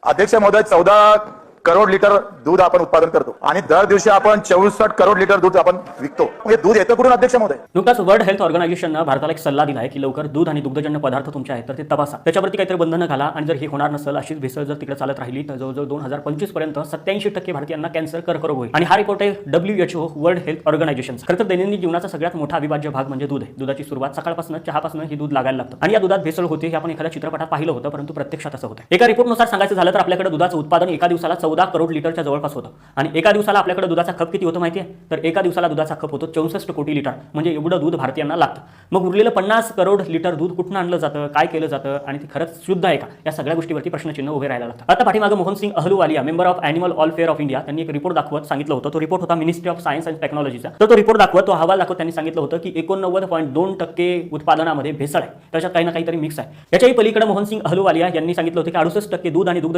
अध्यक्ष महोदय, 14 करोड लिटर दूध आपण उत्पादन करतो आणि दर दिवशी आपण 64 करोड लिटर दूध आपण विकतो. हे दूध येतं कुठून अध्यक्ष महोदय? नुकताच वर्ल्ड हेल्थ ऑर्गनायझेशननं भारताला एक सल्ला दिला आहे की लवकर दूध आणि दुग्धजन्य पदार्थ तुमचे आहेत तर ते तपासा, त्याच्यावरती काहीतरी बंधनं घाला आणि जर हे होणार नसेल, अशीच भेसळ जर तिकडे चालत राहिली तर जवळजवळ 2025 पर्यंत 87% भारतीयांना कॅन्सर, कर्करोग होईल. आणि हा रिपोर्ट आहे WHO वर्ल्ड हेल्थ ऑर्गनायझेशनचा. खरं तर दैनंदिन जीवनाचा सगळ्यात मोठा अविभाज्य भाग म्हणजे दूध आहे. दुधाची सुरुवात सकाळपासून चहापासून हे दूध लागायला लागतं आणि या दुधात भेसळ होते हे आपण एखाद्या चित्रपटात पाहिलं होतं, परंतु प्रत्यक्षात असं होतं. एका रिपोर्टनुसार सांगायचं झालं तर आपल्याकडे दुधाचं उत्पादन एका दिवसाला 14 करोड लिटरच्या जवळपास होतं आणि एका दिवसाला आपल्याकडे दुधाचा खप किती होतो माहिती आहे? तर एका दिवसाला दुधाचा खप होतो 64 कोटी लिटर, म्हणजे एवढं दूध भारतीयांना लागतं. मग उरलेलं 50 करोड लिटर दूध कुठून आणलं जातं, काय केलं जातं आणि ते खरंच शुद्ध आहे का, या सगळ्या गोष्टीवरती प्रश्नचिन्ह उभे राहायला लागतात. आता पाठीमागे Mohan Singh Ahluwalia, member of animal welfare of India, त्यांनी एक रिपोर्ट दाखवत सांगितलं होतं. तो रिपोर्ट होता मिनिस्ट्री ऑफ सायन्स अँड टेक्नॉलॉजीचा. तर तो रिपोर्ट दाखवत, तो अहवाल दाखवत त्यांनी सांगितलं होतं की 89.2% उत्पादनामध्ये भेसळ आहे, त्याच्यात काही ना काहीतरी मिक्स आहे. याच्याही पलीकडे मोहन सिंग अहलुवालिया यांनी सांगितलं होतं की 68% दूध आणि दुग्ध